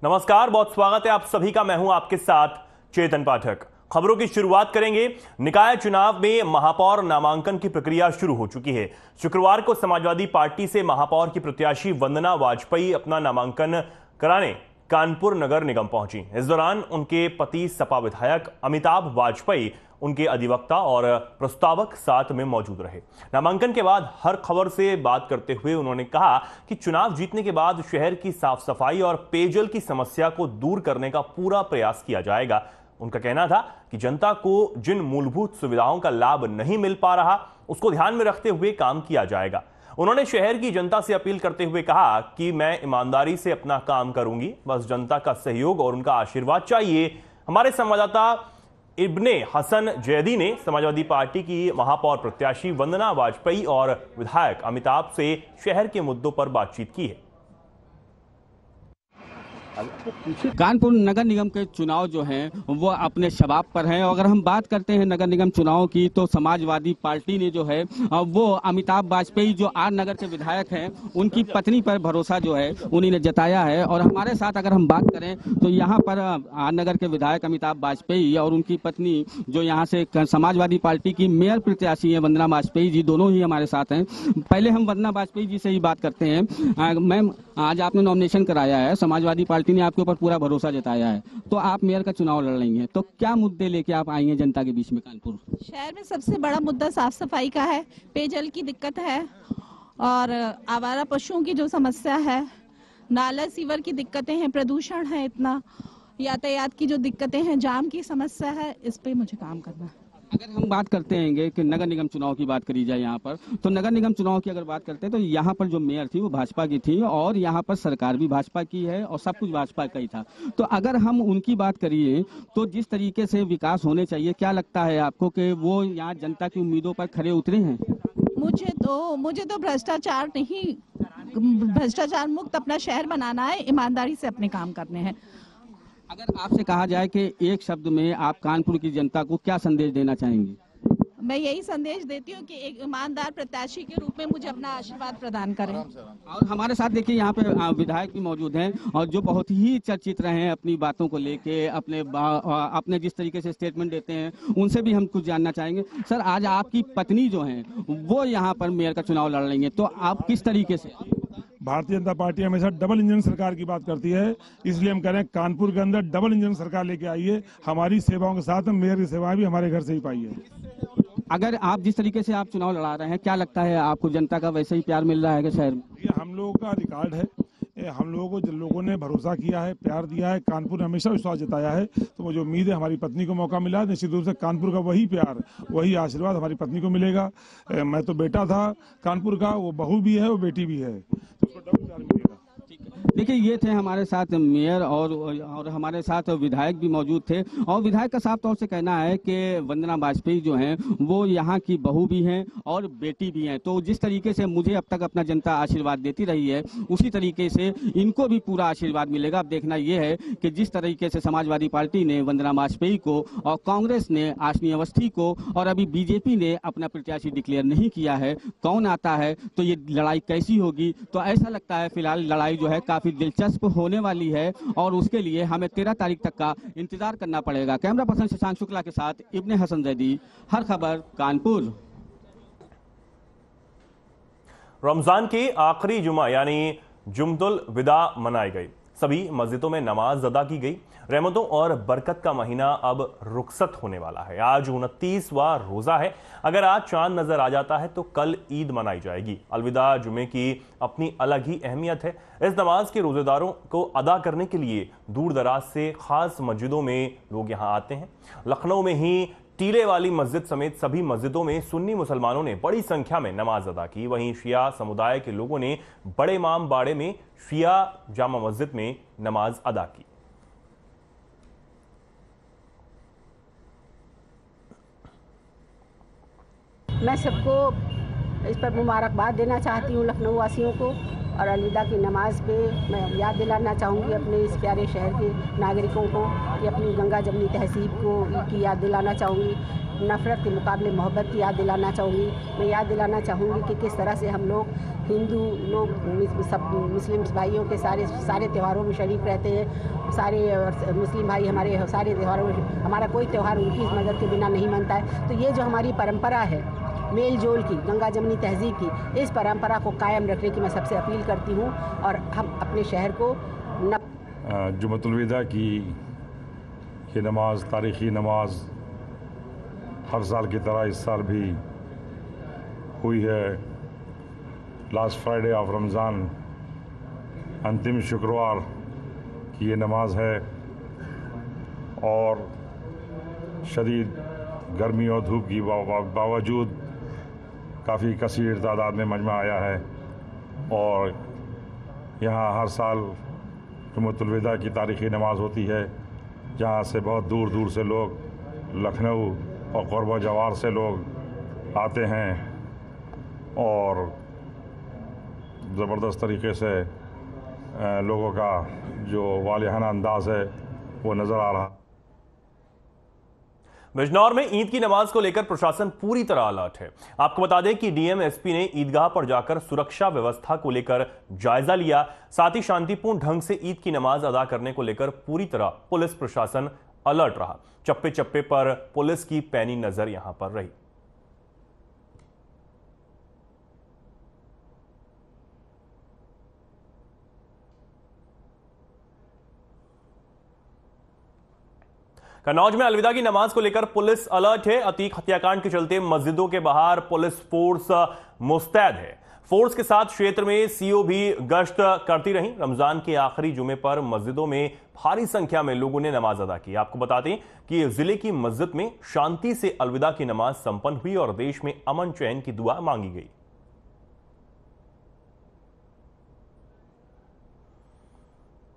नमस्कार, बहुत स्वागत है आप सभी का। मैं हूं आपके साथ चेतन पाठक। खबरों की शुरुआत करेंगे। निकाय चुनाव में महापौर नामांकन की प्रक्रिया शुरू हो चुकी है। शुक्रवार को समाजवादी पार्टी से महापौर की प्रत्याशी वंदना वाजपेयी अपना नामांकन कराने कानपुर नगर निगम पहुंची। इस दौरान उनके पति सपा विधायक अमिताभ वाजपेयी, उनके अधिवक्ता और प्रस्तावक साथ में मौजूद रहे। नामांकन के बाद हर खबर से बात करते हुए उन्होंने कहा कि चुनाव जीतने के बाद शहर की साफ सफाई और पेयजल की समस्या को दूर करने का पूरा प्रयास किया जाएगा। उनका कहना था कि जनता को जिन मूलभूत सुविधाओं का लाभ नहीं मिल पा रहा, उसको ध्यान में रखते हुए काम किया जाएगा। उन्होंने शहर की जनता से अपील करते हुए कहा कि मैं ईमानदारी से अपना काम करूंगी, बस जनता का सहयोग और उनका आशीर्वाद चाहिए। हमारे संवाददाता इब्ने हसन जैदी ने समाजवादी पार्टी की महापौर प्रत्याशी वंदना वाजपेयी और विधायक अमिताभ से शहर के मुद्दों पर बातचीत की है। कानपुर नगर निगम के चुनाव जो हैं वो अपने शबाब पर हैं। अगर हम बात करते हैं नगर निगम चुनाव की, तो समाजवादी पार्टी ने जो है वो अमिताभ वाजपेयी जो आर नगर के विधायक हैं, उनकी पत्नी पर भरोसा जो है उन्हीं ने जताया है। और हमारे साथ अगर हम बात करें तो यहाँ पर आर नगर के विधायक अमिताभ वाजपेयी और उनकी पत्नी जो यहाँ से समाजवादी पार्टी की मेयर प्रत्याशी है वंदना वाजपेयी जी, दोनों ही हमारे साथ हैं। पहले हम वंदना वाजपेयी जी से ही बात करते हैं। मैम, आज आपने नॉमिनेशन कराया है, समाजवादी पार्टी ने आपके ऊपर पूरा भरोसा जताया है, तो आप मेयर का चुनाव लड़ रही हैं, तो क्या मुद्दे लेके आप आई हैं जनता के बीच में? कानपुर शहर में सबसे बड़ा मुद्दा साफ सफाई का है, पेयजल की दिक्कत है और आवारा पशुओं की जो समस्या है, नाला सीवर की दिक्कतें हैं, प्रदूषण है इतना, यातायात की जो दिक्कतें हैं, जाम की समस्या है, इस पे मुझे काम करना है। अगर हम बात करते हैं कि नगर निगम चुनाव की बात करी जाए यहाँ पर, तो नगर निगम चुनाव की अगर बात करते हैं तो यहाँ पर जो मेयर थी वो भाजपा की थी और यहाँ पर सरकार भी भाजपा की है और सब कुछ भाजपा का ही था। तो अगर हम उनकी बात करिए तो जिस तरीके से विकास होने चाहिए, क्या लगता है आपको कि वो यहाँ जनता की उम्मीदों पर खरे उतरे हैं? मुझे तो भ्रष्टाचार मुक्त अपना शहर बनाना है, ईमानदारी से अपने काम करने हैं। अगर आपसे कहा जाए कि एक शब्द में आप कानपुर की जनता को क्या संदेश देना चाहेंगे? मैं यही संदेश देती हूँ कि एक ईमानदार प्रत्याशी के रूप में मुझे अपना आशीर्वाद प्रदान करें। और हमारे साथ देखिए यहाँ पे विधायक भी मौजूद हैं और जो बहुत ही चर्चित रहे हैं अपनी बातों को लेके, अपने जिस तरीके से स्टेटमेंट देते हैं, उनसे भी हम कुछ जानना चाहेंगे। सर, आज आपकी पत्नी जो है वो यहाँ पर मेयर का चुनाव लड़ रही है, तो आप किस तरीके से? भारतीय जनता पार्टी हमेशा डबल इंजन सरकार की बात करती है, इसलिए हम कह रहे हैं कानपुर के अंदर डबल इंजन सरकार लेके आइए। हमारी सेवाओं के साथ मेयर की सेवाएं भी हमारे घर से ही पाई है। अगर आप जिस तरीके से आप चुनाव लड़ा रहे हैं, क्या लगता है आपको जनता का वैसे ही प्यार मिल रहा है कि शहर में? ये हम लोगों का रिकॉर्ड है, हम लोगों को जिन लोगों ने भरोसा किया है, प्यार दिया है, कानपुर ने हमेशा विश्वास जताया है। तो मुझे उम्मीद है हमारी पत्नी को मौका मिला, निश्चित रूप से कानपुर का वही प्यार, वही आशीर्वाद हमारी पत्नी को मिलेगा। मैं तो बेटा था कानपुर का, वो बहू भी है, वो बेटी भी है, तो उसको डबल प्यार मिलेगा। देखिए, ये थे हमारे साथ मेयर और हमारे साथ विधायक भी मौजूद थे। और विधायक का साफ तौर से कहना है कि वंदना वाजपेयी जो हैं वो यहाँ की बहू भी हैं और बेटी भी हैं। तो जिस तरीके से मुझे अब तक अपना जनता आशीर्वाद देती रही है, उसी तरीके से इनको भी पूरा आशीर्वाद मिलेगा। अब देखना ये है कि जिस तरीके से समाजवादी पार्टी ने वंदना वाजपेयी को और कांग्रेस ने आशनी अवस्थी को और अभी बीजेपी ने अपना प्रत्याशी डिक्लेयर नहीं किया है, कौन आता है, तो ये लड़ाई कैसी होगी। तो ऐसा लगता है फिलहाल लड़ाई जो है काफी दिलचस्प होने वाली है और उसके लिए हमें 13 तारीख तक का इंतजार करना पड़ेगा। कैमरा पर्सन शशांक शुक्ला के साथ इब्ने हसन जैदी, हर खबर कानपुर। रमजान की आखिरी जुमा यानी जुम्मतुल विदा मनाई गई। सभी मस्जिदों में नमाज अदा की गई। रहमतों और बरकत का महीना अब रुखसत होने वाला है। आज 29वां रोजा है। अगर आज चांद नजर आ जाता है तो कल ईद मनाई जाएगी। अलविदा जुमे की अपनी अलग ही अहमियत है। इस नमाज के रोजेदारों को अदा करने के लिए दूर दराज से खास मस्जिदों में लोग यहाँ आते हैं। लखनऊ में ही टीले वाली मस्जिद समेत सभी मस्जिदों में सुन्नी मुसलमानों ने बड़ी संख्या में नमाज अदा की। वहीं शिया समुदाय के लोगों ने बड़े इमाम बाड़े में शिया जामा मस्जिद में नमाज अदा की। मैं सबको इस पर मुबारकबाद देना चाहती हूँ, लखनऊ वासियों को, और अलविदा की नमाज पे मैं याद दिलाना चाहूँगी अपने इस प्यारे शहर के नागरिकों को कि अपनी गंगा जमनी तहजीब को की याद दिलाना चाहूँगी नफ़रत के मुकाबले मोहब्बत की याद दिलाना चाहूँगी। मैं याद दिलाना चाहूँगी कि किस तरह से हम लोग हिंदू लोग सब मुस्लिम भाइयों के सारे त्योहारों में शरीक रहते हैं। सारे मुस्लिम भाई हमारे सारे त्योहारों में, हमारा कोई त्यौहार उनकी मदद के बिना नहीं मनता है। तो ये जो हमारी परंपरा है मेल जोल की, गंगा जमनी तहजीब की, इस परंपरा को कायम रखने की मैं सबसे अपील करती हूँ। और हम अपने शहर को जुमतुल विदा की ये नमाज, तारीख़ी नमाज हर साल की तरह इस साल भी हुई है। लास्ट फ्राइडे ऑफ रमज़ान, अंतिम शुक्रवार की ये नमाज है और शदीद गर्मी और धूप की बावजूद काफ़ी कसीर तादाद में मजमा आया है और यहाँ हर साल जुमतुल विदा की तारीख़ी नमाज होती है, जहाँ से बहुत दूर दूर से लोग, लखनऊ और क़ुर्ब जवार से लोग आते हैं और ज़बरदस्त तरीके से लोगों का जो वालिहाना अंदाज़ है वो नज़र आ रहा। बिजनौर में ईद की नमाज को लेकर प्रशासन पूरी तरह अलर्ट है। आपको बता दें कि डीएम एसपी ने ईदगाह पर जाकर सुरक्षा व्यवस्था को लेकर जायजा लिया। साथ ही शांतिपूर्ण ढंग से ईद की नमाज अदा करने को लेकर पूरी तरह पुलिस प्रशासन अलर्ट रहा। चप्पे चप्पे पर पुलिस की पैनी नजर यहां पर रही। कन्नौज में अलविदा की नमाज को लेकर पुलिस अलर्ट है। अतीक हत्याकांड के चलते मस्जिदों के बाहर पुलिस फोर्स मुस्तैद है। फोर्स के साथ क्षेत्र में सीओ भी गश्त करती रही। रमजान के आखिरी जुमे पर मस्जिदों में भारी संख्या में लोगों ने नमाज अदा की। आपको बता दें कि जिले की मस्जिद में शांति से अलविदा की नमाज संपन्न हुई और देश में अमन चैन की दुआ मांगी गई।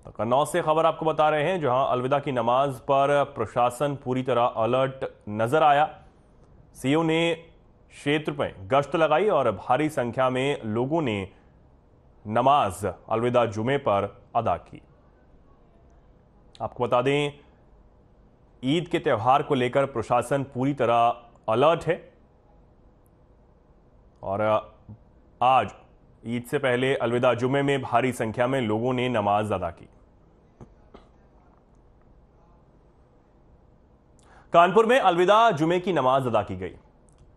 तो कन्नौज से खबर आपको बता रहे हैं, जहां अलविदा की नमाज पर प्रशासन पूरी तरह अलर्ट नजर आया। सीओ ने क्षेत्र में गश्त लगाई और भारी संख्या में लोगों ने नमाज अलविदा जुमे पर अदा की। आपको बता दें, ईद के त्यौहार को लेकर प्रशासन पूरी तरह अलर्ट है और आज ईद से पहले अलविदा जुमे में भारी संख्या में लोगों ने नमाज अदा की। कानपुर में अलविदा जुमे की नमाज अदा की गई।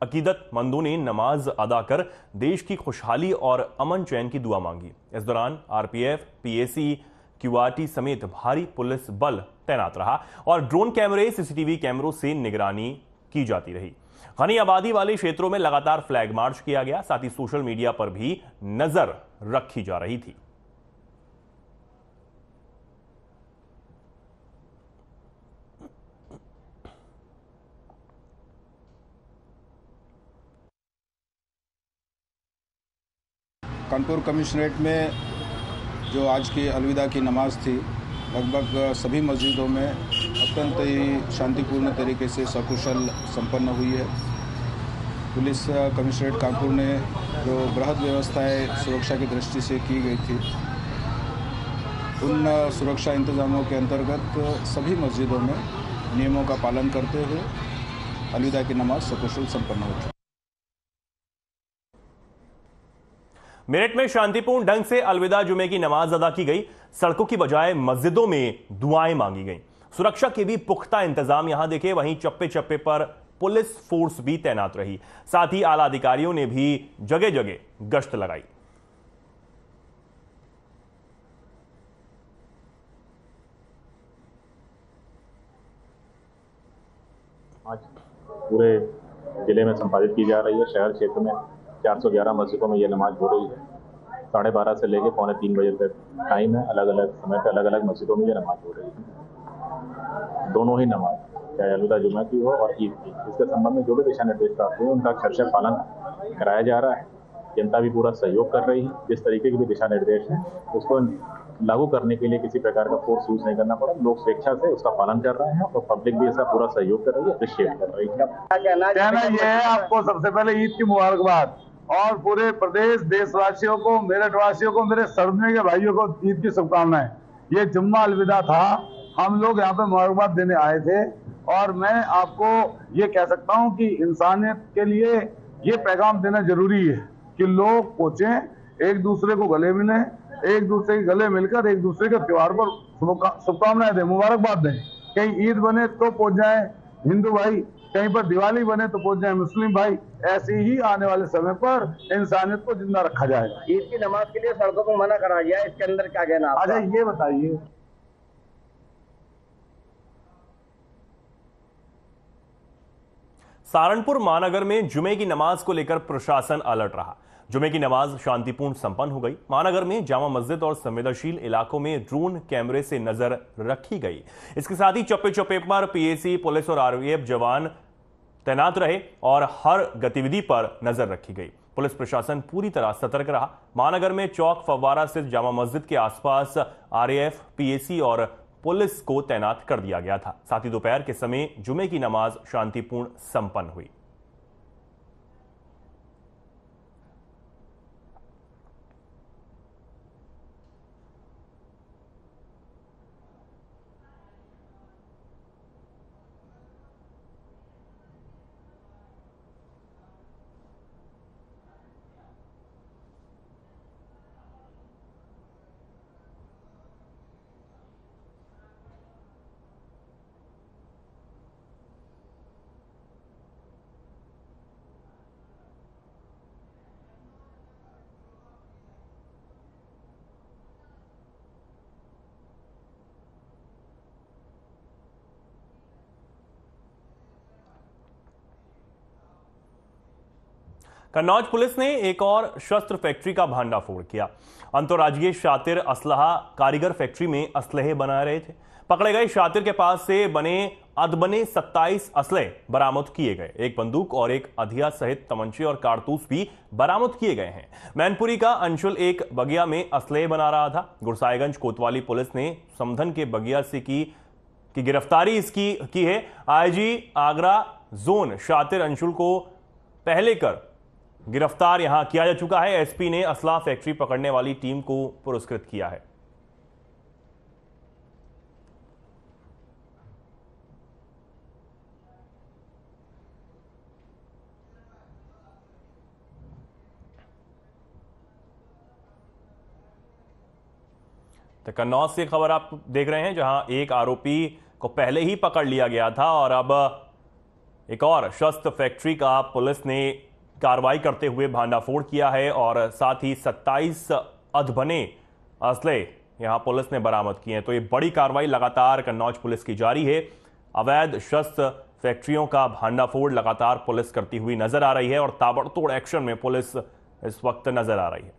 अकीदतमंदों ने नमाज अदा कर देश की खुशहाली और अमन चैन की दुआ मांगी। इस दौरान आरपीएफ, पीएसी, क्यूआरटी समेत भारी पुलिस बल तैनात रहा और ड्रोन कैमरे, सीसीटीवी कैमरों से निगरानी की जाती रही। घनी आबादी वाले क्षेत्रों में लगातार फ्लैग मार्च किया गया। साथ ही सोशल मीडिया पर भी नजर रखी जा रही थी। कानपुर कमिश्नरेट में जो आज की अलविदा की नमाज थी, लगभग सभी मस्जिदों में अत्यंत ही शांतिपूर्ण तरीके से सकुशल संपन्न हुई है। पुलिस कमिश्नरेट कानपुर ने जो बृहद व्यवस्थाएं सुरक्षा की दृष्टि से की गई थी, उन सुरक्षा इंतजामों के अंतर्गत सभी मस्जिदों में नियमों का पालन करते हुए अलविदा की नमाज सकुशल संपन्न हुई। मेरठ में शांतिपूर्ण ढंग से अलविदा जुमे की नमाज अदा की गई। सड़कों की बजाय मस्जिदों में दुआएं मांगी गईं। सुरक्षा के भी पुख्ता इंतजाम यहां देखे। वहीं चप्पे चप्पे पर पुलिस फोर्स भी तैनात रही। साथ ही आला अधिकारियों ने भी जगह जगह गश्त लगाई। आज पूरे जिले में संपादित की जा रही है। शहर क्षेत्र में 411 मस्जिदों में ये नमाज हो रही है। 12:30 से लेकर 2:45 बजे तक टाइम है। अलग अलग समय पर अलग अलग मस्जिदों में ये नमाज हो रही है। दोनों ही नमाज, चाहे अलविदा जुमा की हो और ईद की, इसके संबंध में जो भी दिशा निर्देश प्राप्त हुए उनका अक्षरशः पालन कराया जा रहा है। जनता भी पूरा सहयोग कर रही है। जिस तरीके के भी दिशा निर्देश हैं उसको लागू करने के लिए किसी प्रकार का फोर्स यूज नहीं करना पड़ा। लोग स्वेच्छा से उसका पालन कर रहे हैं और पब्लिक भी इसका पूरा सहयोग कर रही है, अप्रिशिएट कर रही है। कहना यह है, आपको सबसे पहले ईद की मुबारकबाद और पूरे प्रदेश देशवासियों को, मेरठ वासियों को, मेरे सर्दने के भाइयों को ईद की शुभकामनाएं। ये जुम्मा अलविदा था, हम लोग यहाँ पे मुबारकबाद देने आए थे और मैं आपको ये कह सकता हूं कि इंसानियत के लिए ये पैगाम देना जरूरी है कि लोग पहुंचे, एक दूसरे को गले मिलें, एक दूसरे के गले मिलकर एक दूसरे के त्योहार पर शुभकामनाएं दें, मुबारकबाद दें। कहीं ईद बने तो पहुंच जाए हिंदू भाई, कहीं पर दिवाली बने तो पहुंच जाए मुस्लिम भाई। ऐसे ही आने वाले समय पर इंसानियत को जिंदा रखा जाएगा। ईद की नमाज के लिए सड़कों पर मना करा गया, इसके अंदर क्या कहना है? अच्छा ये बताइए। सहारनपुर महानगर में जुमे की नमाज को लेकर प्रशासन अलर्ट रहा। जुमे की नमाज शांतिपूर्ण संपन्न हो गई। महानगर में जामा मस्जिद और संवेदनशील इलाकों में ड्रोन कैमरे से नजर रखी गई। इसके साथ ही चप्पे चप्पे पर पीएसी, पुलिस और आरपीएफ जवान तैनात रहे और हर गतिविधि पर नजर रखी गई। पुलिस प्रशासन पूरी तरह सतर्क रहा। महानगर में चौक फव्वारा स्थित जामा मस्जिद के आसपास आरएएफ, पीएसी और पुलिस को तैनात कर दिया गया था। साथ ही दोपहर के समय जुमे की नमाज शांतिपूर्ण संपन्न हुई। कन्नौज पुलिस ने एक और शस्त्र फैक्ट्री का भांडाफोड़ किया। अंतर्राज्यीय शातिर असलहा कारीगर फैक्ट्री में असलहे बना रहे थे। पकड़े गए शातिर के पास से बने अदबने 27 असलहे बरामद किए गए। एक बंदूक और एक अधिया सहित तमंचे और कारतूस भी बरामद किए गए हैं। मैनपुरी का अंशुल एक बगिया में असलहे बना रहा था। गुरसाईगंज कोतवाली पुलिस ने समधन के बगिया से की गिरफ्तारी इसकी की है। आईजी आगरा जोन शातिर अंशुल को पहले कर गिरफ्तार यहां किया जा चुका है। एसपी ने असला फैक्ट्री पकड़ने वाली टीम को पुरस्कृत किया है। तो कन्नौज से खबर आप देख रहे हैं, जहां एक आरोपी को पहले ही पकड़ लिया गया था और अब एक और शस्त्र फैक्ट्री का पुलिस ने कार्रवाई करते हुए भांडाफोड़ किया है और साथ ही 27 अधबने असले यहां पुलिस ने बरामद किए हैं। तो ये बड़ी कार्रवाई लगातार कन्नौज पुलिस की जारी है। अवैध शस्त्र फैक्ट्रियों का भांडाफोड़ लगातार पुलिस करती हुई नजर आ रही है और ताबड़तोड़ एक्शन में पुलिस इस वक्त नजर आ रही है।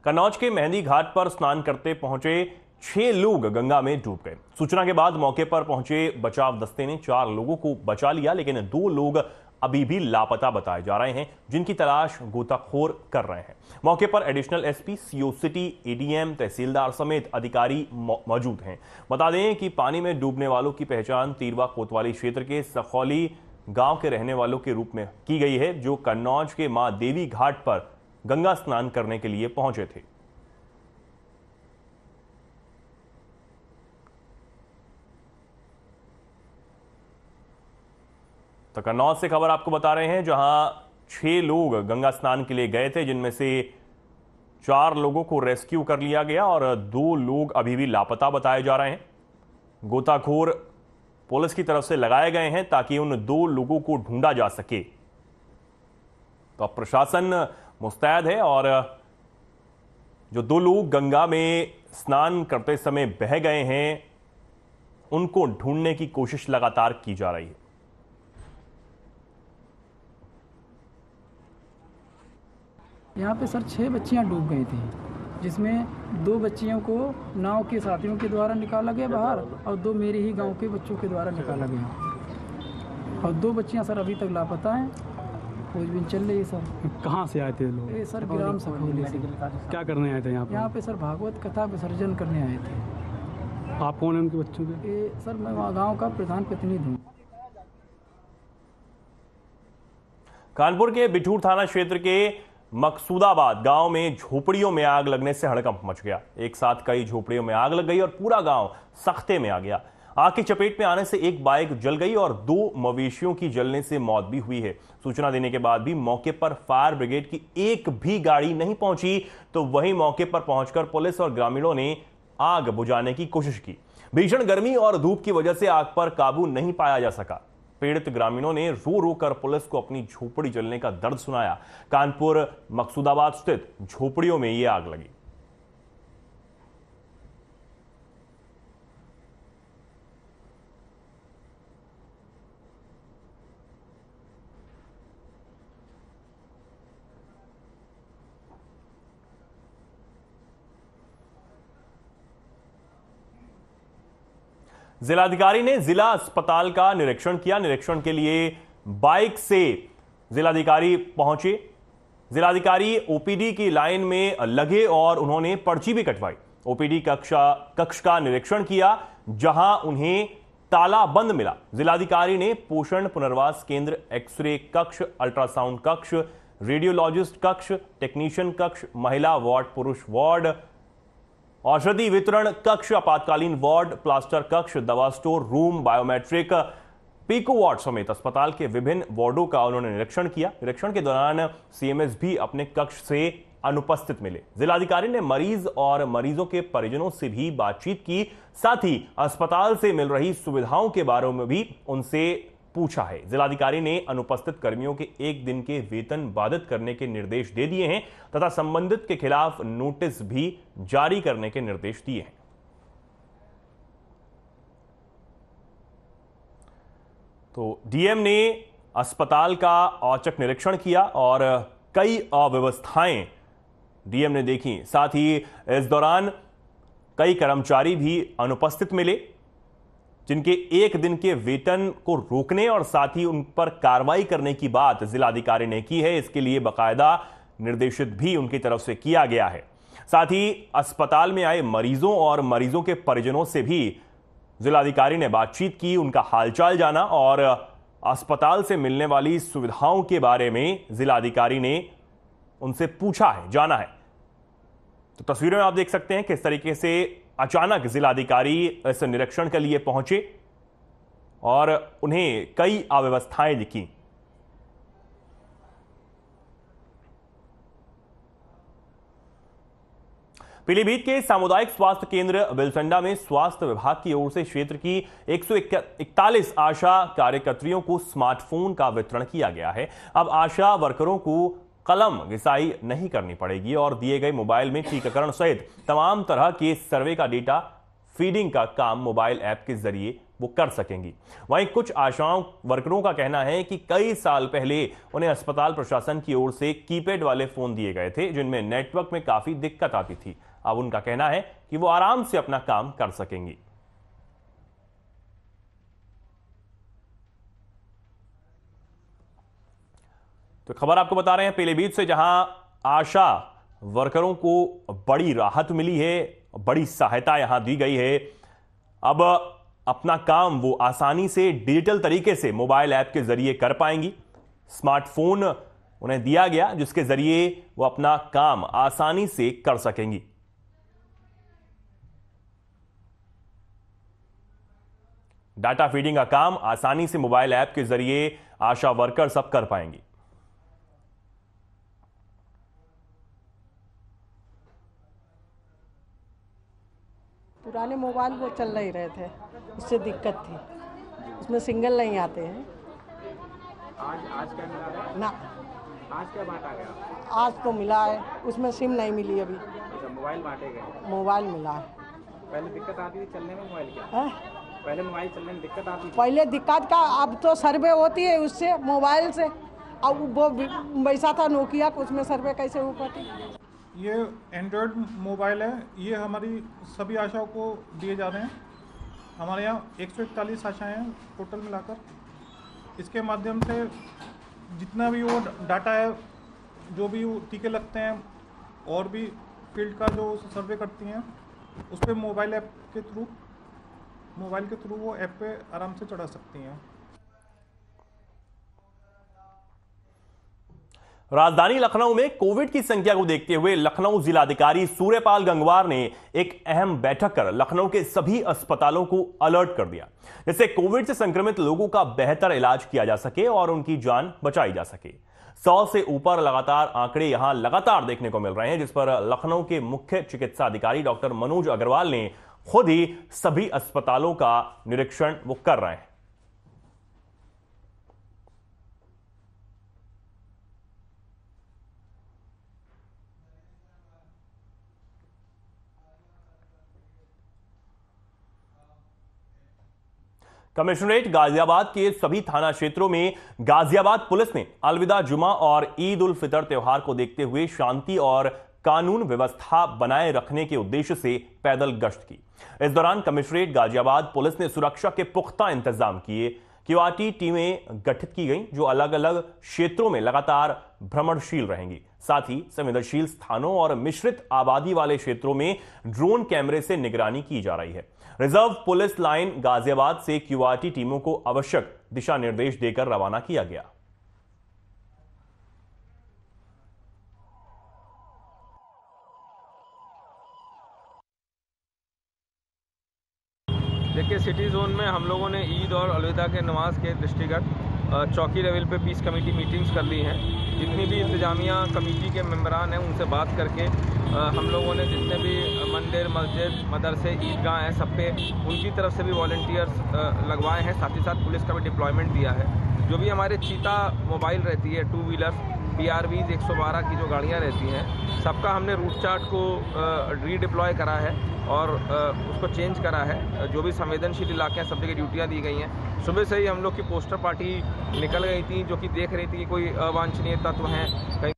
कन्नौज के मेहंदी घाट पर स्नान करते पहुंचे 6 लोग गंगा में डूब गए। सूचना के बाद मौके पर पहुंचे बचाव दस्ते ने 4 लोगों को बचा लिया, लेकिन 2 लोग अभी भी लापता बताए जा रहे हैं, जिनकी तलाश गोताखोर कर रहे हैं। मौके पर additional SP, CO city, ADM, तहसीलदार समेत अधिकारी मौजूद हैं। बता दें कि पानी में डूबने वालों की पहचान तीरवा कोतवाली क्षेत्र के सखौली गांव के रहने वालों के रूप में की गई है, जो कन्नौज के मां देवी घाट पर गंगा स्नान करने के लिए पहुंचे थे। तो कन्नौज से खबर आपको बता रहे हैं, जहां 6 लोग गंगा स्नान के लिए गए थे, जिनमें से 4 लोगों को रेस्क्यू कर लिया गया और 2 लोग अभी भी लापता बताए जा रहे हैं। गोताखोर पुलिस की तरफ से लगाए गए हैं ताकि उन 2 लोगों को ढूंढा जा सके। तो अब प्रशासन मुस्तैद है और जो 2 लोग गंगा में स्नान करते समय बह गए हैं, उनको ढूंढने की कोशिश लगातार की जा रही है। यहाँ पे सर 6 बच्चियाँ डूब गई थी, जिसमें 2 बच्चियों को नाव के साथियों के द्वारा निकाला गया बाहर और 2 मेरे ही गांव के बच्चों के द्वारा निकाला गया और 2 बच्चियाँ सर अभी तक लापता हैं। खोजबीन चल रही है सर। कहाँ से आए थे लोग? ये सर ग्राम सखौली से। क्या करने आए थे यहाँ पे? यहाँ पे सर भागवत कथा विसर्जन करने आए थे। आप कौन है उनके बच्चों के? ये सर मैं वहाँ गाँव का प्रधान प्रतिनिधि हूँ। कानपुर के बिठूर थाना क्षेत्र के मकसूदाबाद गांव में झोपड़ियों में आग लगने से हड़कंप मच गया। एक साथ कई झोपड़ियों में आग लग गई और पूरा गांव सख्ते में आ गया। आग की चपेट में आने से एक बाइक जल गई और 2 मवेशियों की जलने से मौत भी हुई है। सूचना देने के बाद भी मौके पर फायर ब्रिगेड की एक भी गाड़ी नहीं पहुंची, तो वहीं मौके पर पहुंचकर पुलिस और ग्रामीणों ने आग बुझाने की कोशिश की। भीषण गर्मी और धूप की वजह से आग पर काबू नहीं पाया जा सका। पीड़ित ग्रामीणों ने रो रो कर पुलिस को अपनी झोपड़ी जलने का दर्द सुनाया। कानपुर मकसूदाबाद स्थित झोपड़ियों में यह आग लगी। जिलाधिकारी ने जिला अस्पताल का निरीक्षण किया। निरीक्षण के लिए बाइक से जिलाधिकारी पहुंचे। जिलाधिकारी ओपीडी की लाइन में लगे और उन्होंने पर्ची भी कटवाई। ओपीडी कक्ष का निरीक्षण किया, जहां उन्हें ताला बंद मिला। जिलाधिकारी ने पोषण पुनर्वास केंद्र, एक्सरे कक्ष, अल्ट्रासाउंड कक्ष, रेडियोलॉजिस्ट कक्ष, टेक्नीशियन कक्ष, महिला वार्ड, पुरुष वार्ड, औषधि वितरण कक्ष, आपातकालीन वार्ड, प्लास्टर कक्ष, दवा स्टोर रूम, बायोमेट्रिक, पीको वार्ड समेत अस्पताल के विभिन्न वार्डों का उन्होंने निरीक्षण किया। निरीक्षण के दौरान सीएमएस भी अपने कक्ष से अनुपस्थित मिले। जिलाधिकारी ने मरीज और मरीजों के परिजनों से भी बातचीत की, साथ ही अस्पताल से मिल रही सुविधाओं के बारे में भी उनसे पूछा है। जिलाधिकारी ने अनुपस्थित कर्मियों के 1 दिन के वेतन बाधित करने के निर्देश दे दिए हैं तथा संबंधित के खिलाफ नोटिस भी जारी करने के निर्देश दिए हैं। तो डीएम ने अस्पताल का औचक निरीक्षण किया और कई अव्यवस्थाएं डीएम ने देखी। साथ ही इस दौरान कई कर्मचारी भी अनुपस्थित मिले, जिनके 1 दिन के वेतन को रोकने और साथ ही उन पर कार्रवाई करने की बात जिलाधिकारी ने की है। इसके लिए बकायदा निर्देशित भी उनकी तरफ से किया गया है। साथ ही अस्पताल में आए मरीजों और मरीजों के परिजनों से भी जिलाधिकारी ने बातचीत की, उनका हालचाल जाना और अस्पताल से मिलने वाली सुविधाओं के बारे में जिलाधिकारी ने उनसे पूछा है, जाना है। तो तस्वीरों में आप देख सकते हैं किस तरीके से अचानक जिलाधिकारी इस निरीक्षण के लिए पहुंचे और उन्हें कई अव्यवस्थाएं दिखी। पीलीभीत के सामुदायिक स्वास्थ्य केंद्र बिलसंडा में स्वास्थ्य विभाग की ओर से क्षेत्र की 141 आशा कार्यकर्तियों को स्मार्टफोन का वितरण किया गया है। अब आशा वर्करों को कलम घिसाई नहीं करनी पड़ेगी और दिए गए मोबाइल में टीकाकरण सहित तमाम तरह के सर्वे का डेटा फीडिंग का काम मोबाइल ऐप के जरिए वो कर सकेंगी। वहीं कुछ आशाओं वर्करों का कहना है कि कई साल पहले उन्हें अस्पताल प्रशासन की ओर से कीपैड वाले फोन दिए गए थे, जिनमें नेटवर्क में काफी दिक्कत आती थी। अब उनका कहना है कि वो आराम से अपना काम कर सकेंगी। तो खबर आपको बता रहे हैं पीलीभीत से, जहां आशा वर्करों को बड़ी राहत मिली है, बड़ी सहायता यहां दी गई है। अब अपना काम वो आसानी से डिजिटल तरीके से मोबाइल ऐप के जरिए कर पाएंगी। स्मार्टफोन उन्हें दिया गया जिसके जरिए वो अपना काम आसानी से कर सकेंगी। डाटा फीडिंग का काम आसानी से मोबाइल ऐप के जरिए आशा वर्कर सब कर पाएंगी। पुराने मोबाइल वो चल नहीं रहे थे, उससे दिक्कत थी, उसमें सिंगल नहीं आते हैं। आज क्या मिला ना, आज क्या बांटा गया? आज तो मिला है, उसमें सिम नहीं मिली अभी। अच्छा, मोबाइल बांटे गए? मोबाइल मिला है। पहले दिक्कत आती थी चलने में मोबाइल क्या? पहले मोबाइल चलने में दिक्कत आती थी? पहले दिक्कत का, अब तो सर्वे होती है उससे, मोबाइल से। अब वो वैसा था नोकिया, उसमें सर्वे कैसे हो पाती? ये एंड्रॉयड मोबाइल है, ये हमारी सभी आशाओं को दिए जा रहे हैं। हमारे यहाँ 141 आशाएं हैं टोटल मिलाकर। इसके माध्यम से जितना भी वो डाटा है, जो भी टीके लगते हैं और भी फील्ड का जो सर्वे करती हैं, उस पर मोबाइल ऐप के थ्रू वो ऐप पे आराम से चढ़ा सकती हैं। राजधानी लखनऊ में कोविड की संख्या को देखते हुए लखनऊ जिलाधिकारी सूर्यपाल गंगवार ने एक अहम बैठक कर लखनऊ के सभी अस्पतालों को अलर्ट कर दिया, जिससे कोविड से संक्रमित लोगों का बेहतर इलाज किया जा सके और उनकी जान बचाई जा सके। 100 से ऊपर लगातार आंकड़े यहां लगातार देखने को मिल रहे हैं, जिस पर लखनऊ के मुख्य चिकित्सा अधिकारी डॉक्टर मनोज अग्रवाल ने खुद ही सभी अस्पतालों का निरीक्षण वो कर रहे हैं। कमिश्नरेट गाजियाबाद के सभी थाना क्षेत्रों में गाजियाबाद पुलिस ने अलविदा जुमा और ईद उल फितर त्योहार को देखते हुए शांति और कानून व्यवस्था बनाए रखने के उद्देश्य से पैदल गश्त की। इस दौरान कमिश्नरेट गाजियाबाद पुलिस ने सुरक्षा के पुख्ता इंतजाम किए। क्यूआरटी टीमें गठित की गई जो अलग अलग क्षेत्रों में लगातार भ्रमणशील रहेंगी। साथ ही संवेदनशील स्थानों और मिश्रित आबादी वाले क्षेत्रों में ड्रोन कैमरे से निगरानी की जा रही है। रिजर्व पुलिस लाइन गाजियाबाद से क्यूआरटी टीमों को आवश्यक दिशा निर्देश देकर रवाना किया गया। देखिए, सिटी जोन में हम लोगों ने ईद और अलविदा के नमाज के दृष्टिगत चौकी लेवल पे पीस कमेटी मीटिंग्स कर ली हैं। जितनी भी इंतजामिया कमेटी के मेंबरान हैं उनसे बात करके हम लोगों ने जितने भी मंदिर, मस्जिद, मदरसे, ईदगाह हैं सब पे उनकी तरफ से भी वॉलंटियर्स लगवाए हैं। साथ ही साथ पुलिस का भी डिप्लॉयमेंट दिया है। जो भी हमारे चीता मोबाइल रहती है, 2 व्हीलर PRVs 112 की जो गाड़ियाँ रहती हैं, सबका हमने रूट चार्ट को रीडिप्लॉय करा है और उसको चेंज करा है। जो भी संवेदनशील इलाके हैं सब जगह ड्यूटियाँ दी गई हैं। सुबह से ही हम लोग की पोस्टर पार्टी निकल गई थी जो कि देख रही थी कि कोई अवांछनीय तत्व हैं कहीं।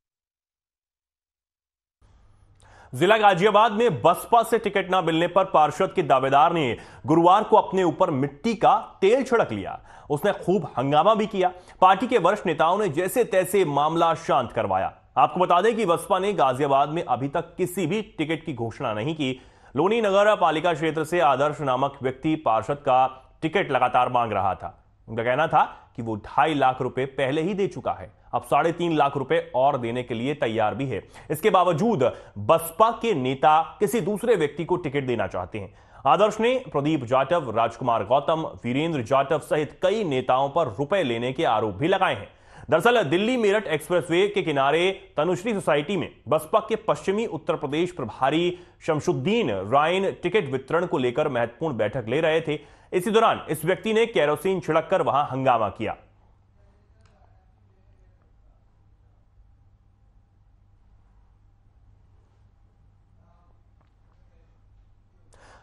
जिला गाजियाबाद में बसपा से टिकट न मिलने पर पार्षद के दावेदार ने गुरुवार को अपने ऊपर मिट्टी का तेल छिड़क लिया। उसने खूब हंगामा भी किया। पार्टी के वरिष्ठ नेताओं ने जैसे तैसे मामला शांत करवाया। आपको बता दें कि बसपा ने गाजियाबाद में अभी तक किसी भी टिकट की घोषणा नहीं की। लोनी नगर पालिका क्षेत्र से आदर्श नामक व्यक्ति पार्षद का टिकट लगातार मांग रहा था। उनका कहना था कि वो 2.5 लाख रुपए पहले ही दे चुका है, अब 3.5 लाख रुपए और देने के लिए तैयार भी है। इसके बावजूद बसपा के नेता किसी दूसरे व्यक्ति को टिकट देना चाहते हैं। आदर्श ने प्रदीप जाटव, राजकुमार गौतम, वीरेंद्र जाटव सहित कई नेताओं पर रुपए लेने के आरोप भी लगाए हैं। दरअसल दिल्ली मेरठ एक्सप्रेसवे के किनारे तनुश्री सोसाइटी में बसपा के पश्चिमी उत्तर प्रदेश प्रभारी शमशुद्दीन रायन टिकट वितरण को लेकर महत्वपूर्ण बैठक ले रहे थे। इसी दौरान इस व्यक्ति ने केरोसिन छिड़ककर वहां हंगामा किया।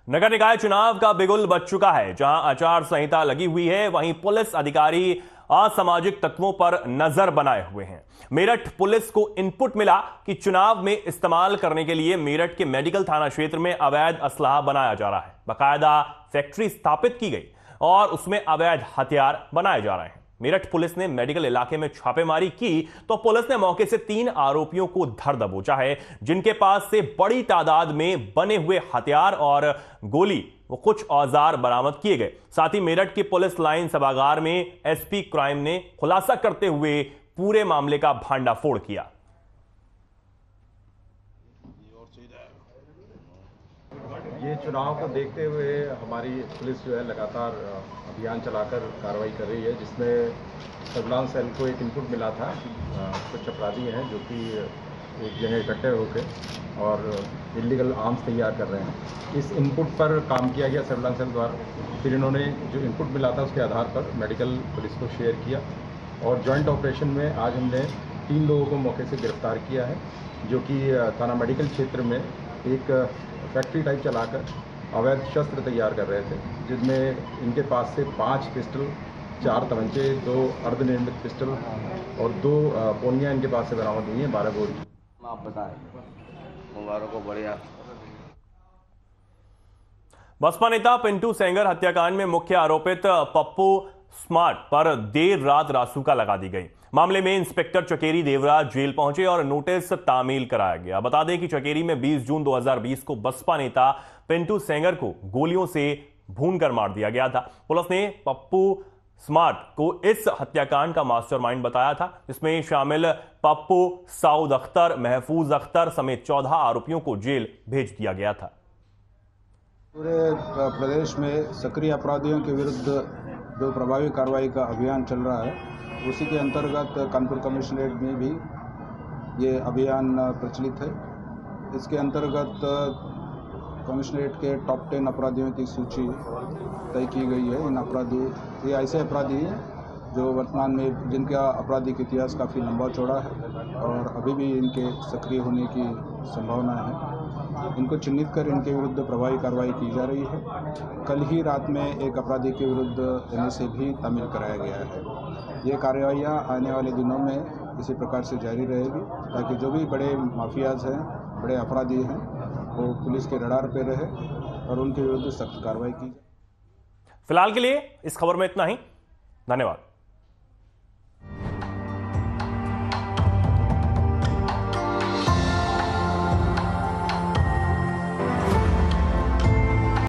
नगर निकाय चुनाव का बिगुल बज चुका है। जहां आचार संहिता लगी हुई है, वहीं पुलिस अधिकारी असामाजिक तत्वों पर नजर बनाए हुए हैं। मेरठ पुलिस को इनपुट मिला कि चुनाव में इस्तेमाल करने के लिए मेरठ के मेडिकल थाना क्षेत्र में अवैध असलाह बनाया जा रहा है। बाकायदा फैक्ट्री स्थापित की गई और उसमें अवैध हथियार बनाए जा रहे हैं। मेरठ पुलिस ने मेडिकल इलाके में छापेमारी की तो पुलिस ने मौके से 3 आरोपियों को धर दबोचा है, जिनके पास से बड़ी तादाद में बने हुए हथियार और गोली वो कुछ औजार बरामद किए गए। साथ ही मेरठ की पुलिस लाइन सभागार में SP क्राइम ने खुलासा करते हुए पूरे मामले का भांडाफोड़ किया। ये चुनाव को देखते हुए हमारी पुलिस जो है लगातार अभियान चलाकर कार्रवाई कर रही है, जिसमें सर्विलांस सेल को एक इनपुट मिला था। कुछ अपराधी हैं जो कि एक जगह इकट्ठे होकर और इलीगल आर्म्स तैयार कर रहे हैं। इस इनपुट पर काम किया गया सर्विलांस सेल द्वारा। फिर इन्होंने जो इनपुट मिला था उसके आधार पर मेडिकल पुलिस को शेयर किया और जॉइंट ऑपरेशन में आज हमने 3 लोगों को मौके से गिरफ्तार किया है, जो कि थाना मेडिकल क्षेत्र में एक फैक्ट्री टाइप चलाकर अवैध शस्त्र तैयार कर रहे थे, जिसमें इनके पास से 5 पिस्टल, 4 तमंचे, 2 अर्धनिर्मित पिस्टल और 2 पोनियाँ इनके पास से बरामद हुई हैं 12 बोर की। आप बताएं, मुबारक को बढ़िया। बसपा नेता पिंटू सेंगर हत्याकांड में मुख्य आरोपित पप्पू स्मार्ट पर देर रात रासुका लगा दी गई। मामले में इंस्पेक्टर चकेरी देवराज जेल पहुंचे और नोटिस तामील कराया गया। बता दें कि चकेरी में 20 जून 2020 को बसपा नेता पिंटू सेंगर को गोलियों से भूनकर मार दिया गया था। पुलिस ने पप्पू स्मार्ट को इस हत्याकांड का मास्टरमाइंड बताया था, जिसमें शामिल पप्पू, साउद अख्तर, महफूज अख्तर समेत 14 आरोपियों को जेल भेज दिया गया था। पूरे प्रदेश में सक्रिय अपराधियों के विरुद्ध जो प्रभावी कार्रवाई का अभियान चल रहा है, उसी के अंतर्गत कानपुर कमिश्नरेट में भी ये अभियान प्रचलित है। इसके अंतर्गत कमिश्नरेट के टॉप 10 अपराधियों की सूची तय की गई है। इन अपराधी ये ऐसे अपराधी हैं जो वर्तमान में जिनका आपराधिक इतिहास काफ़ी लंबा चौड़ा है और अभी भी इनके सक्रिय होने की संभावना है। इनको चिन्हित कर इनके विरुद्ध प्रभावी कार्रवाई की जा रही है। कल ही रात में एक अपराधी के विरुद्ध एनएसए भी तामील कराया गया है। ये कार्रवाइयाँ आने वाले दिनों में इसी प्रकार से जारी रहेगी ताकि जो भी बड़े माफियाज हैं, बड़े अपराधी हैं, वो पुलिस के रडार पे रहे और उनके विरुद्ध सख्त कार्रवाई की जाए। फिलहाल के लिए इस खबर में इतना ही। धन्यवाद।